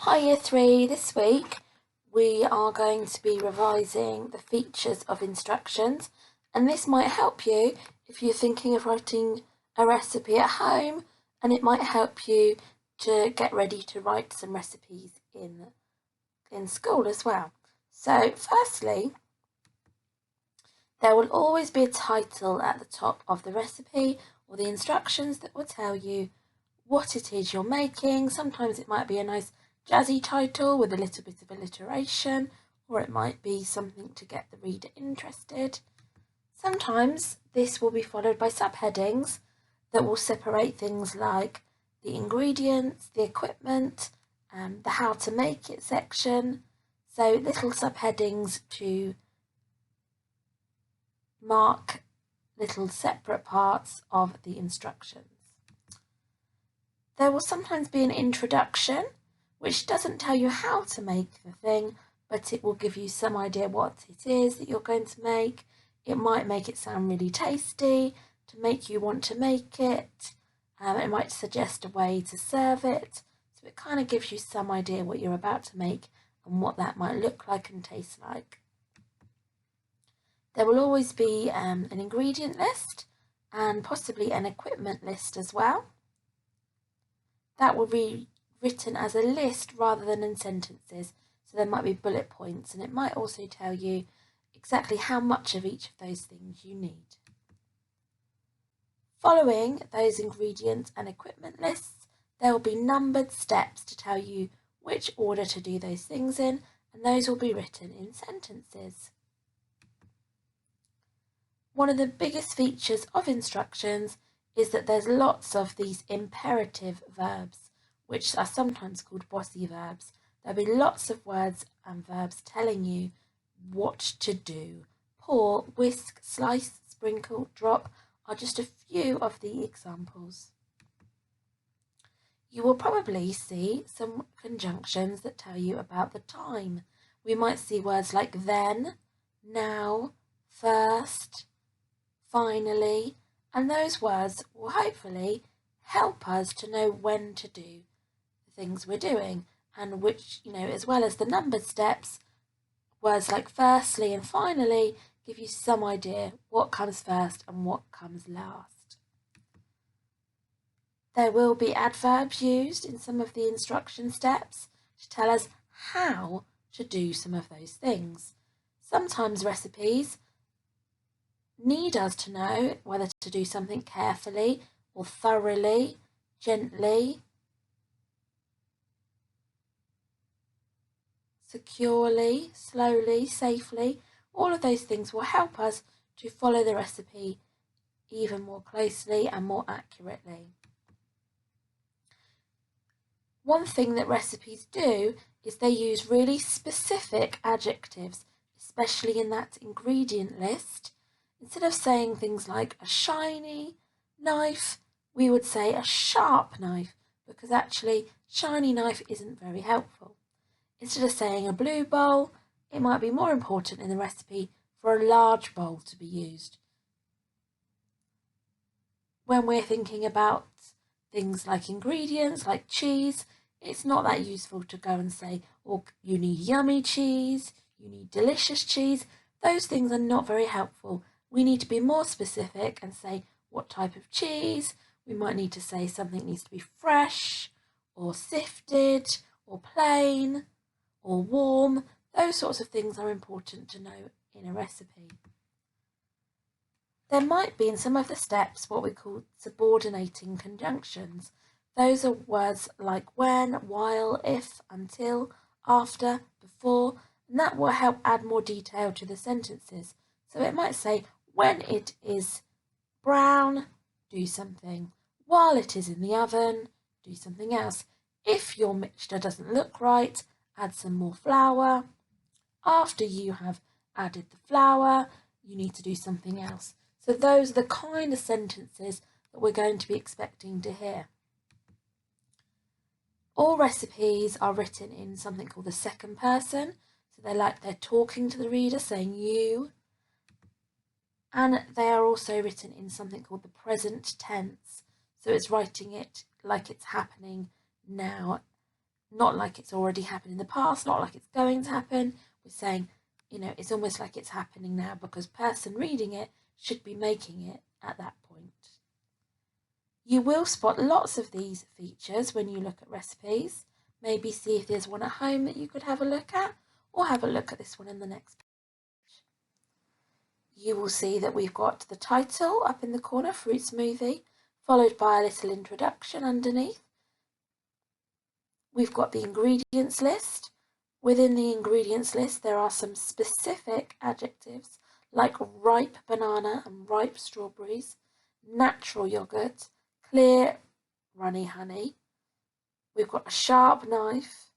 Hi Year 3, this week we are going to be revising the features of instructions, and this might help you if you're thinking of writing a recipe at home, and it might help you to get ready to write some recipes in school as well. So firstly, there will always be a title at the top of the recipe or the instructions that will tell you what it is you're making. Sometimes it might be a nice jazzy title with a little bit of alliteration, or it might be something to get the reader interested. Sometimes this will be followed by subheadings that will separate things like the ingredients, the equipment, the how to make it section. So little subheadings to mark little separate parts of the instructions. There will sometimes be an introduction, which doesn't tell you how to make the thing, but it will give you some idea what it is that you're going to make. It might make it sound really tasty to make you want to make it. It might suggest a way to serve it. So it kind of gives you some idea what you're about to make and what that might look like and taste like. There will always be an ingredient list and possibly an equipment list as well. That will be written as a list rather than in sentences, so there might be bullet points, and it might also tell you exactly how much of each of those things you need. Following those ingredients and equipment lists, there will be numbered steps to tell you which order to do those things in, and those will be written in sentences. One of the biggest features of instructions is that there's lots of these imperative verbs, which are sometimes called bossy verbs. There'll be lots of words and verbs telling you what to do. Pour, whisk, slice, sprinkle, drop are just a few of the examples. You will probably see some conjunctions that tell you about the time. We might see words like then, now, first, finally, and those words will hopefully help us to know when to do the things we're doing, and which, as well as the numbered steps, words like firstly and finally give you some idea what comes first and what comes last. There will be adverbs used in some of the instruction steps to tell us how to do some of those things. Sometimes recipes need us to know whether to do something carefully or thoroughly, gently, securely, slowly, safely. All of those things will help us to follow the recipe even more closely and more accurately. One thing that recipes do is they use really specific adjectives, especially in that ingredient list. Instead of saying things like a shiny knife, we would say a sharp knife, because actually shiny knife isn't very helpful. Instead of saying a blue bowl, it might be more important in the recipe for a large bowl to be used. When we're thinking about things like ingredients, like cheese, it's not that useful to go and say, oh, you need yummy cheese, you need delicious cheese. Those things are not very helpful. We need to be more specific and say what type of cheese. We might need to say something needs to be fresh or sifted or plain or warm. Those sorts of things are important to know in a recipe. There might be in some of the steps what we call subordinating conjunctions. Those are words like when, while, if, until, after, before, and that will help add more detail to the sentences. So it might say, when it is brown, do something. While it is in the oven, do something else. If your mixture doesn't look right, add some more flour. After you have added the flour, you need to do something else. So those are the kind of sentences that we're going to be expecting to hear. All recipes are written in something called the second person. So they're talking to the reader, saying you. And they are also written in something called the present tense. So it's writing it like it's happening now. not like it's already happened in the past, not like it's going to happen. We're saying, it's almost like it's happening now because person reading it should be making it at that point. You will spot lots of these features when you look at recipes. Maybe see if there's one at home that you could have a look at, or have a look at this one in the next page. You will see that we've got the title up in the corner, fruit smoothie, followed by a little introduction underneath. We've got the ingredients list. Within the ingredients list, there are some specific adjectives like ripe banana and ripe strawberries, natural yogurt, clear runny honey. We've got a sharp knife.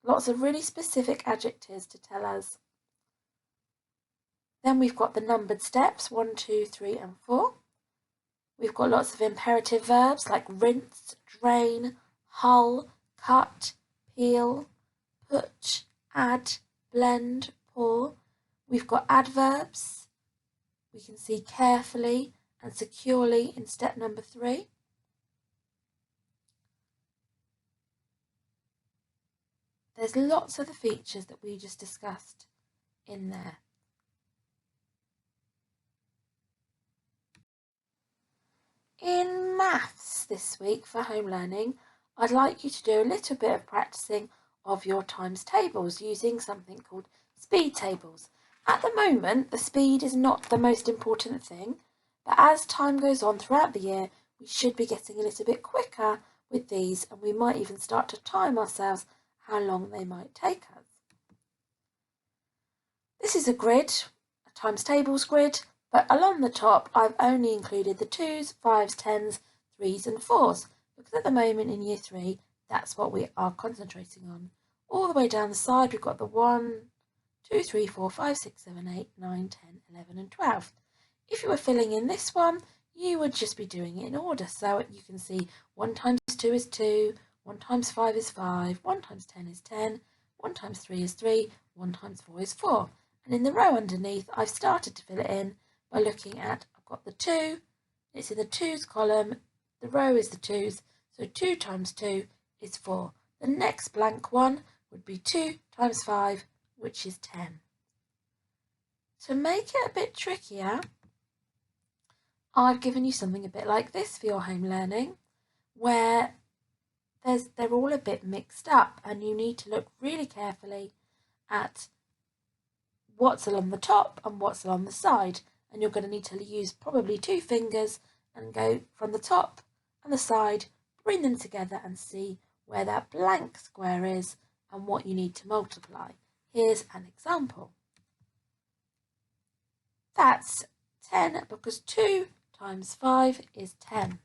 Lots of really specific adjectives to tell us. Then we've got the numbered steps, 1, 2, 3 and 4. We've got lots of imperative verbs like rinse, drain, hull, cut, peel, put, add, blend, pour. We've got adverbs. We can see carefully and securely in step number 3. There's lots of the features that we just discussed in there. In maths this week for home learning, I'd like you to do a little bit of practicing of your times tables using something called speed tables. At the moment, the speed is not the most important thing, but as time goes on throughout the year, we should be getting a little bit quicker with these, and we might even start to time ourselves how long they might take us. This is a grid, a times tables grid, but along the top I've only included the 2s, 5s, 10s, 3s and 4s, because at the moment in year 3, that's what we are concentrating on. All the way down the side we've got the 1, 2, 3, 4, 5, 6, 7, 8, 9, 10, 11 and 12. If you were filling in this one, you would just be doing it in order. So you can see 1 times 2 is 2, 1 times 5 is 5, 1 times 10 is 10, 1 times 3 is 3, 1 times 4 is 4. And in the row underneath, I've started to fill it in by looking at, I've got the 2, it's in the 2's column, the row is the 2's, so 2 times 2 is 4. The next blank one would be 2 times 5, which is 10. To make it a bit trickier, I've given you something a bit like this for your home learning, where they're all a bit mixed up and you need to look really carefully at what's along the top and what's along the side, and you're going to need to use probably 2 fingers and go from the top and the side, bring them together and see where that blank square is and what you need to multiply. Here's an example. That's 10 because 2 times 5 is 10.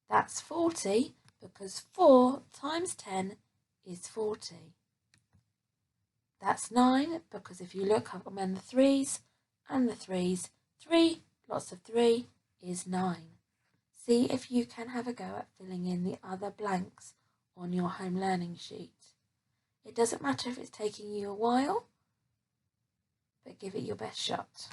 That's 40 because 4 times 10 is 40. That's 9 because if you look up on the 3's and the 3's, 3 lots of 3 is 9. See if you can have a go at filling in the other blanks on your home learning sheet. It doesn't matter if it's taking you a while, but give it your best shot.